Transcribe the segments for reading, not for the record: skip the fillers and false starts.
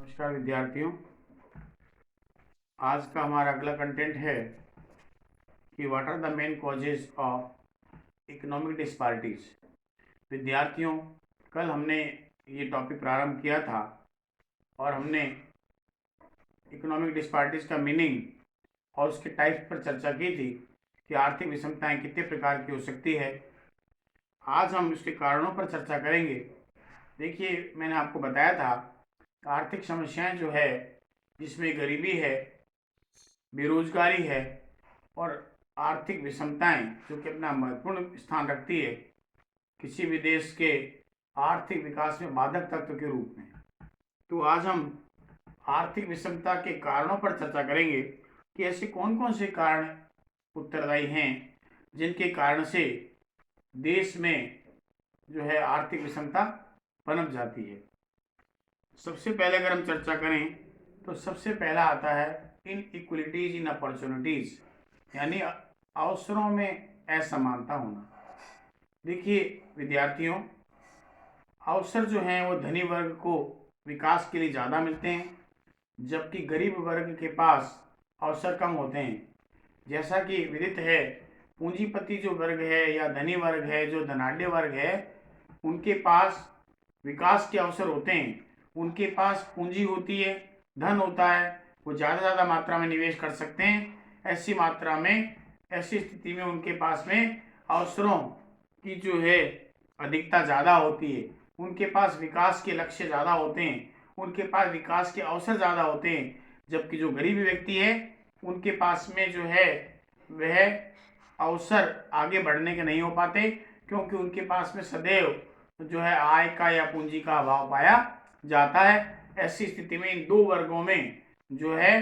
नमस्कार विद्यार्थियों। आज का हमारा अगला कंटेंट है कि what are the main causes of economic disparities. विद्यार्थियों, कल हमने ये टॉपिक प्रारंभ किया था और हमने इकोनॉमिक डिस्पैरिटीज का मीनिंग और उसके टाइप्स पर चर्चा की थी कि आर्थिक विषमताएं कितने प्रकार की हो सकती है। आज हम उसके कारणों पर चर्चा करेंगे। देखिए, मैंने आपको बताया था कि आर्थिक समस्याएं जो है, जिसमें गरीबी है, बेरोजगारी है और आर्थिक विषमताएं, जो कि अपना महत्वपूर्ण स्थान रखती है किसी भी देश के आर्थिक विकास में बाधक तत्व के रूप में। तो आज हम आर्थिक विषमता के कारणों पर चर्चा करेंगे कि ऐसे कौन कौन से कारण उत्तरदायी हैं जिनके कारण से देश में जो है आर्थिक विषमता पनप जाती है। सबसे पहले अगर हम चर्चा करें तो सबसे पहला आता है इनइक्वलिटीज इन अपॉर्चुनिटीज, यानी अवसरों में असमानता होना। देखिए विद्यार्थियों, अवसर जो हैं वो धनी वर्ग को विकास के लिए ज़्यादा मिलते हैं, जबकि गरीब वर्ग के पास अवसर कम होते हैं। जैसा कि विदित है, पूंजीपति जो वर्ग है या धनी वर्ग है, जो धनाढ्य वर्ग है, उनके पास विकास के अवसर होते हैं, उनके पास पूंजी होती है, धन होता है, वो ज़्यादा मात्रा में निवेश कर सकते हैं। ऐसी मात्रा में, ऐसी स्थिति में उनके पास में अवसरों की जो है अधिकता ज़्यादा होती है, उनके पास विकास के लक्ष्य ज़्यादा होते हैं, उनके पास विकास के अवसर ज़्यादा होते हैं। जबकि जो गरीब व्यक्ति है, उनके पास में जो है वह अवसर आगे बढ़ने के नहीं हो पाते, क्योंकि उनके पास में सदैव जो है आय का या पूंजी का अभाव पाया जाता है। ऐसी स्थिति में इन दो वर्गों में जो है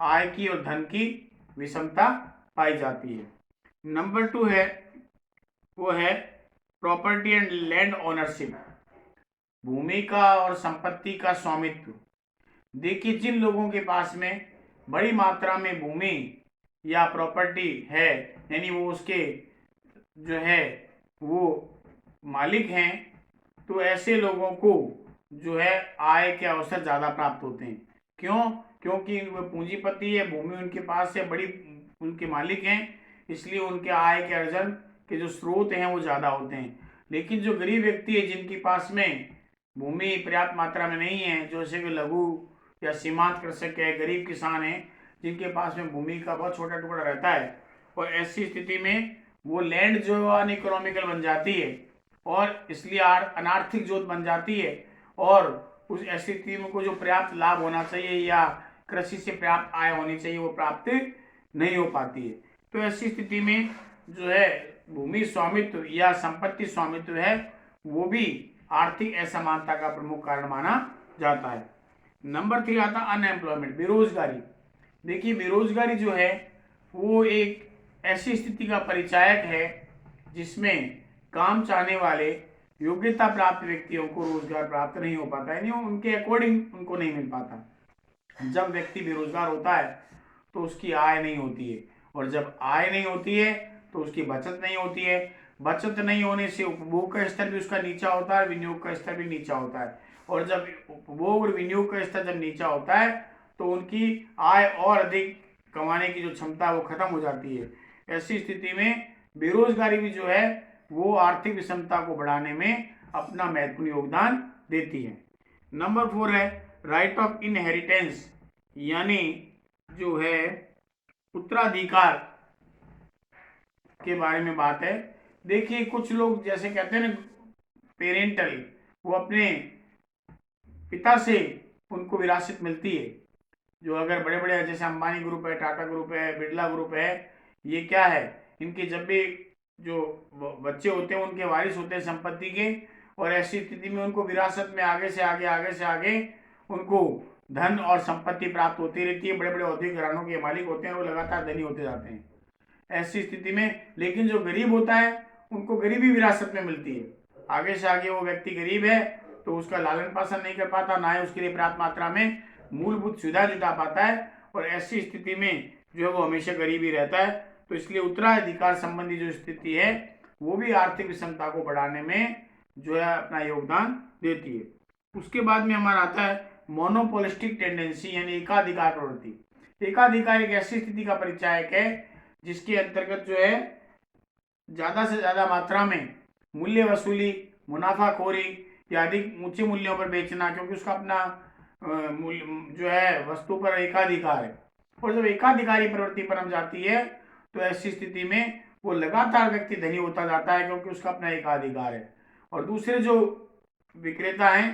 आय की और धन की विषमता पाई जाती है। नंबर 2 है, वो है प्रॉपर्टी एंड लैंड ओनरशिप, भूमि का और संपत्ति का स्वामित्व। देखिए, जिन लोगों के पास में बड़ी मात्रा में भूमि या प्रॉपर्टी है, यानी वो उसके जो है वो मालिक हैं, तो ऐसे लोगों को जो है आय के अवसर ज़्यादा प्राप्त होते हैं। क्यों? क्योंकि वह पूंजीपति है, भूमि उनके पास है, बड़ी उनके मालिक हैं, इसलिए उनके आय के अर्जन के जो स्रोत हैं वो ज़्यादा होते हैं। लेकिन जो गरीब व्यक्ति है, जिनके पास में भूमि पर्याप्त मात्रा में नहीं है, जैसे कि लघु या सीमांत कृषक है, गरीब किसान हैं, जिनके पास में भूमि का बहुत छोटा टुकड़ा रहता है, और ऐसी स्थिति में वो लैंड जो अनइकोनॉमिकल बन जाती है और इसलिए अनार्थिक जोत बन जाती है, और उस ऐसी स्थिति में को जो पर्याप्त लाभ होना चाहिए या कृषि से पर्याप्त आय होनी चाहिए वो प्राप्त नहीं हो पाती है। तो ऐसी स्थिति में जो है भूमि स्वामित्व या संपत्ति स्वामित्व है, वो भी आर्थिक असमानता का प्रमुख कारण माना जाता है। नंबर 3 आता अनएम्प्लॉयमेंट, बेरोजगारी। देखिए, बेरोजगारी जो है वो एक ऐसी स्थिति का परिचायक है जिसमें काम चाहने वाले योग्यता प्राप्त व्यक्तियों को रोजगार प्राप्त नहीं हो पाता, यानी उनके अकॉर्डिंग उनको नहीं मिल पाता। जब व्यक्ति बेरोजगार होता है तो उसकी आय नहीं होती है, और जब आय नहीं होती है तो उसकी बचत नहीं होती है। बचत नहीं होने से उपभोग का स्तर भी उसका नीचा होता है, विनियोग का स्तर भी नीचा होता है, और जब उपभोग और विनियोग का स्तर जब नीचा होता है तो उनकी आय और अधिक कमाने की जो क्षमता है वो खत्म हो जाती है। ऐसी स्थिति में बेरोजगारी भी जो है वो आर्थिक विषमता को बढ़ाने में अपना महत्वपूर्ण योगदान देती है। नंबर 4 है राइट ऑफ इनहेरिटेंस, यानी जो है उत्तराधिकार के बारे में बात है। देखिए, कुछ लोग जैसे कहते हैं ना पेरेंटल, वो अपने पिता से उनको विरासत मिलती है। जो अगर बड़े बड़े जैसे अंबानी ग्रुप है, टाटा ग्रुप है, बिरला ग्रुप है, ये क्या है, इनके जब भी जो बच्चे होते हैं उनके वारिस होते हैं संपत्ति के, और ऐसी स्थिति में उनको विरासत में आगे से आगे उनको धन और संपत्ति प्राप्त होती रहती है। बड़े बड़े औद्योगिक घरानों के मालिक होते हैं, वो लगातार धनी होते जाते हैं ऐसी स्थिति में। लेकिन जो गरीब होता है उनको गरीबी विरासत में मिलती है। आगे से आगे वो व्यक्ति गरीब है तो उसका लालन पालन नहीं कर पाता, ना ही उसके लिए पर्याप्त मात्रा में मूलभूत सुविधा जुटा पाता है, और ऐसी स्थिति में जो है वो हमेशा गरीब ही रहता है। तो इसलिए उत्तराधिकार संबंधी जो स्थिति है वो भी आर्थिक विषमता को बढ़ाने में जो है अपना योगदान देती है। उसके बाद में हमारा आता है मोनोपोलिस्टिक टेंडेंसी यानी एकाधिकार प्रवृत्ति। एकाधिकार एक ऐसी स्थिति का परिचायक है जिसके अंतर्गत जो है ज्यादा से ज्यादा मात्रा में मूल्य वसूली, मुनाफाखोरी या अधिक ऊंचे मूल्यों पर बेचना, क्योंकि उसका अपना मूल्य जो है वस्तु पर एकाधिकार है। और जब एकाधिकारी प्रवृत्ति पर हम जाती है तो ऐसी स्थिति में वो लगातार व्यक्ति धनी होता जाता है, क्योंकि उसका अपना एकाधिकार है और दूसरे जो विक्रेता हैं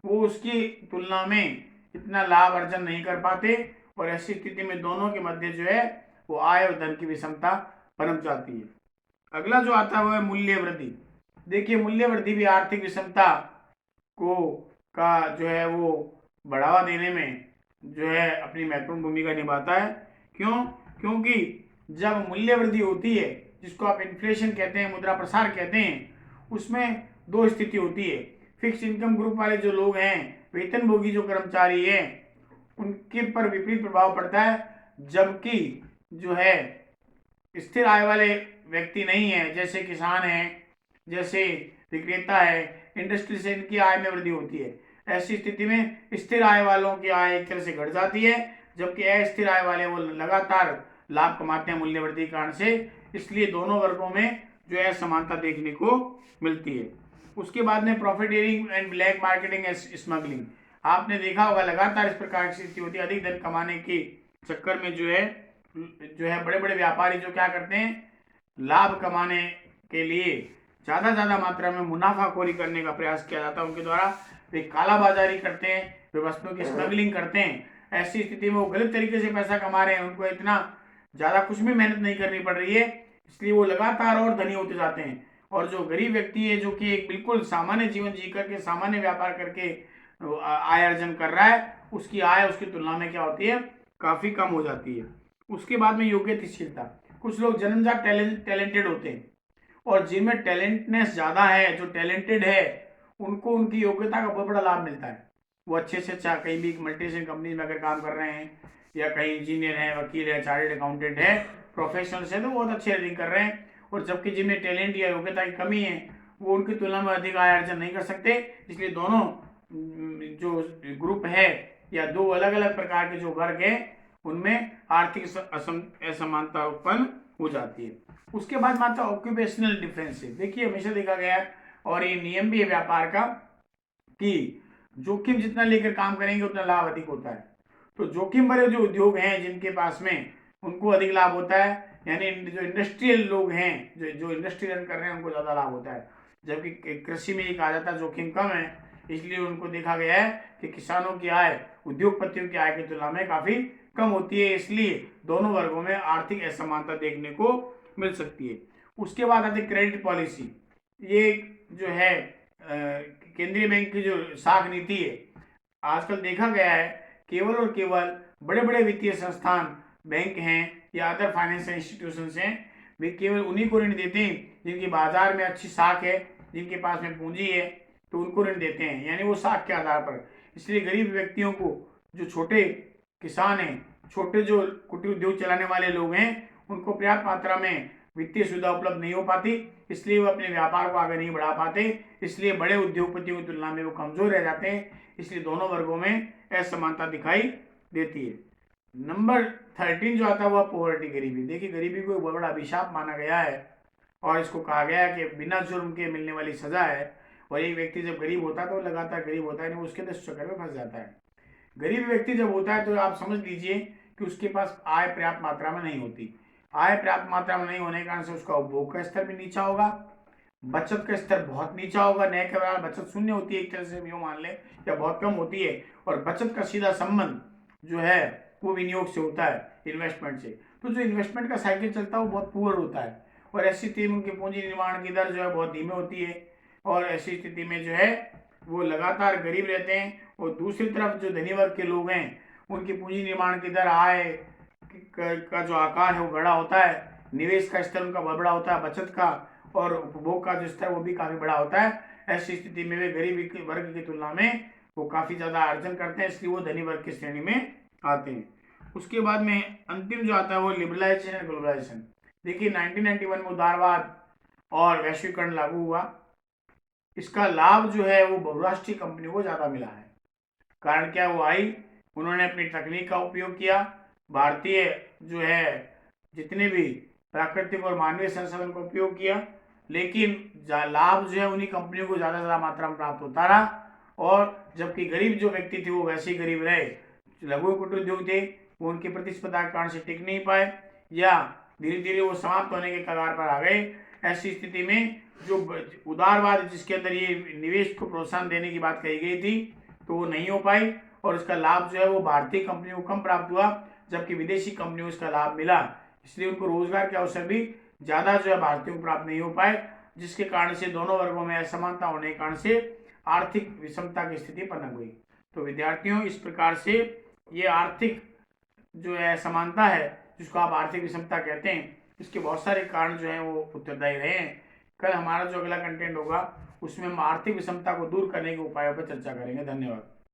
वो उसकी तुलना में इतना लाभ अर्जन नहीं कर पाते, और ऐसी स्थिति में दोनों के मध्य जो है वो आय और धन की विषमता पनप जाती है। अगला जो आता है वो है मूल्य वृद्धि। देखिए, मूल्य वृद्धि भी आर्थिक विषमता को का जो है वो बढ़ावा देने में जो है अपनी महत्वपूर्ण भूमिका निभाता है। क्यों? क्योंकि जब मूल्य वृद्धि होती है, जिसको आप इन्फ्लेशन कहते हैं, मुद्रा प्रसार कहते हैं, उसमें दो स्थिति होती है। फिक्स इनकम ग्रुप वाले जो लोग हैं, वेतनभोगी जो कर्मचारी हैं, उनके पर विपरीत प्रभाव पड़ता है, जबकि जो है स्थिर आय वाले व्यक्ति नहीं है, जैसे किसान हैं, जैसे विक्रेता है, इंडस्ट्री से इनकी आय में वृद्धि होती है। ऐसी स्थिति में स्थिर आय वालों की आय एक तरह से घट जाती है, जबकि अस्थिर आय वाले वो लगातार लाभ कमाते हैं मूल्य वृद्धि के कारण से। इसलिए दोनों वर्गों में जो है समानता देखने को मिलती है। उसके बाद में profiteering and black marketing and smuggling. आपने देखा होगा लगातार इस प्रकार की स्थिति होती है। अधिक धन कमाने के चक्कर में जो है बड़े बड़े व्यापारी जो क्या करते हैं, लाभ कमाने के लिए ज़्यादा मात्रा में मुनाफाखोरी करने का प्रयास किया जाता है उनके द्वारा। वे कालाबाजारी करते हैं, वे वस्तुओं की स्मगलिंग करते हैं। ऐसी स्थिति में वो गलत तरीके से पैसा कमा रहे हैं, उनको इतना ज़्यादा कुछ भी मेहनत नहीं करनी पड़ रही है, इसलिए वो लगातार और धनी होते जाते हैं। और जो गरीब व्यक्ति है, जो कि एक बिल्कुल सामान्य जीवन जी करके सामान्य व्यापार करके आय अर्जन कर रहा है, उसकी आय उसकी तुलना में क्या होती है, काफ़ी कम हो जाती है। उसके बाद में योग्यताशीलता। कुछ लोग जन्मजात टैलेंटेड होते हैं, और जिनमें टैलेंटनेस ज़्यादा है, जो टैलेंटेड है, उनको उनकी योग्यता का बहुत बड़ा लाभ मिलता है। वो अच्छे से अच्छा कहीं भी मल्टीनेशनल कंपनी में अगर काम कर रहे हैं, या कहीं इंजीनियर है, वकील है, चार्टर्ड अकाउंटेंट है, प्रोफेशनल्स है, तो बहुत अच्छे अर्निंग कर रहे हैं। और जबकि जिनमें टैलेंट या योग्यता की कमी है, वो उनकी तुलना में अधिक आय अर्जन नहीं कर सकते। इसलिए दोनों जो ग्रुप है या दो अलग अलग प्रकार के जो वर्ग है, उनमें आर्थिक असमानता उत्पन्न हो जाती है। उसके बाद मात्र ऑक्यूपेशनल डिफरेंसेस। देखिए, हमेशा देखा गया है और ये नियम भी है व्यापार का कि जोखिम जितना लेकर काम करेंगे उतना लाभ अधिक होता है। तो जोखिम भरे जो उद्योग हैं जिनके पास में, उनको अधिक लाभ होता है। यानी जो इंडस्ट्रियल लोग हैं, जो इंडस्ट्री रन कर रहे हैं, उनको ज़्यादा लाभ होता है। जबकि कृषि में ये कहा जाता है जोखिम कम है, इसलिए उनको देखा गया है कि किसानों की आय उद्योगपतियों की आय की तुलना में काफ़ी कम होती है। इसलिए दोनों वर्गों में आर्थिक असमानता देखने को मिल सकती है। उसके बाद आती क्रेडिट पॉलिसी। ये जो है केंद्रीय बैंक की जो साख नीति है, आजकल देखा गया है केवल और केवल बड़े बड़े वित्तीय संस्थान, बैंक हैं या अदर फाइनेंशियल इंस्टीट्यूशंस हैं, वे केवल उन्हीं को ऋण देते हैं जिनकी बाजार में अच्छी साख है, जिनके पास में पूंजी है, तो उनको ऋण देते हैं, यानी वो साख के आधार पर। इसलिए गरीब व्यक्तियों को, जो छोटे किसान हैं, छोटे जो कुटीर उद्योग चलाने वाले लोग हैं, उनको पर्याप्त मात्रा में वित्तीय सुविधा उपलब्ध नहीं हो पाती, इसलिए वो अपने व्यापार को आगे नहीं बढ़ा पाते। इसलिए बड़े उद्योगपतियों की तुलना में वो कमजोर रह जाते हैं। इसलिए दोनों वर्गों में असमानता दिखाई देती है। नंबर 13 जो आता है वह पॉवर्टी, गरीबी। देखिए, गरीबी को बहुत बड़ा अभिशाप माना गया है और इसको कहा गया है कि बिना जुर्म के मिलने वाली सजा है। और एक व्यक्ति जब गरीब होता है तो लगातार गरीब होता है, नहीं उसके अंदर चक्कर में फंस जाता है। गरीब व्यक्ति जब होता है तो आप समझ लीजिए कि उसके पास आय पर्याप्त मात्रा में नहीं होती। आय पर्याप्त मात्रा में नहीं होने के कारण से उसका उपभोग का स्तर भी नीचा होगा, बचत का स्तर बहुत नीचा होगा। नए के बाद बचत शून्य होती है एक तरह से यूँ मान लें, या बहुत कम होती है। और बचत का सीधा संबंध जो है वो विनियोग से होता है, इन्वेस्टमेंट से। तो जो इन्वेस्टमेंट का साइकिल चलता है वो बहुत पुअर होता है, और ऐसी स्थिति में उनकी पूंजी निर्माण की दर जो है बहुत धीमी होती है, और ऐसी स्थिति में जो है वो लगातार गरीब रहते हैं। और दूसरी तरफ जो धनी वर्ग के लोग हैं, उनकी पूंजी निर्माण की दर, आय का जो आकार है वो बड़ा होता है, निवेश का स्तर उनका बहुत बड़ा होता है, बचत का और उपभोग का जो स्तर वो भी काफ़ी बड़ा होता है। ऐसी स्थिति में वे गरीब वर्ग की तुलना में वो काफ़ी ज़्यादा अर्जन करते हैं, इसलिए वो धनी वर्ग की श्रेणी में आते हैं। उसके बाद में अंतिम जो आता है वो लिबरलाइजेशन एंड ग्लोबलाइजेशन। देखिए, 1991 में उदारवाद और वैश्वीकरण लागू हुआ। इसका लाभ जो है वो बहुराष्ट्रीय कंपनियों को ज़्यादा मिला है। कारण क्या वो आई, उन्होंने अपनी तकनीक का उपयोग किया, भारतीय जो है जितने भी प्राकृतिक और मानवीय संसाधन का उपयोग किया, लेकिन लाभ जो है उन्हीं कंपनियों को ज़्यादा से ज़्यादा मात्रा में प्राप्त होता रहा, और जबकि गरीब जो व्यक्ति थे वो वैसे ही गरीब रहे। लघु कुटीर उद्योग थे वो उनकी प्रतिस्पर्धा के कारण से टिक नहीं पाए, या धीरे धीरे वो समाप्त होने के कगार पर आ गए। ऐसी स्थिति में जो उदारवाद जिसके अंदर ये निवेश को प्रोत्साहन देने की बात कही गई थी, तो वो नहीं हो पाई, और इसका लाभ जो है वो भारतीय कंपनियों को कम प्राप्त हुआ, जबकि विदेशी कंपनियों को इसका लाभ मिला। इसलिए उनको रोजगार के अवसर भी ज़्यादा जो है भारतीयों को प्राप्त नहीं हो पाए, जिसके कारण से दोनों वर्गों में असमानता होने के कारण से आर्थिक विषमता की स्थिति पनप गई। तो विद्यार्थियों, इस प्रकार से ये आर्थिक जो है असमानता है, जिसको आप आर्थिक विषमता कहते हैं, इसके बहुत सारे कारण जो हैं वो उत्तरदायी रहे हैं। कल हमारा जो अगला कंटेंट होगा उसमें हम आर्थिक विषमता को दूर करने के उपायों पर चर्चा करेंगे। धन्यवाद।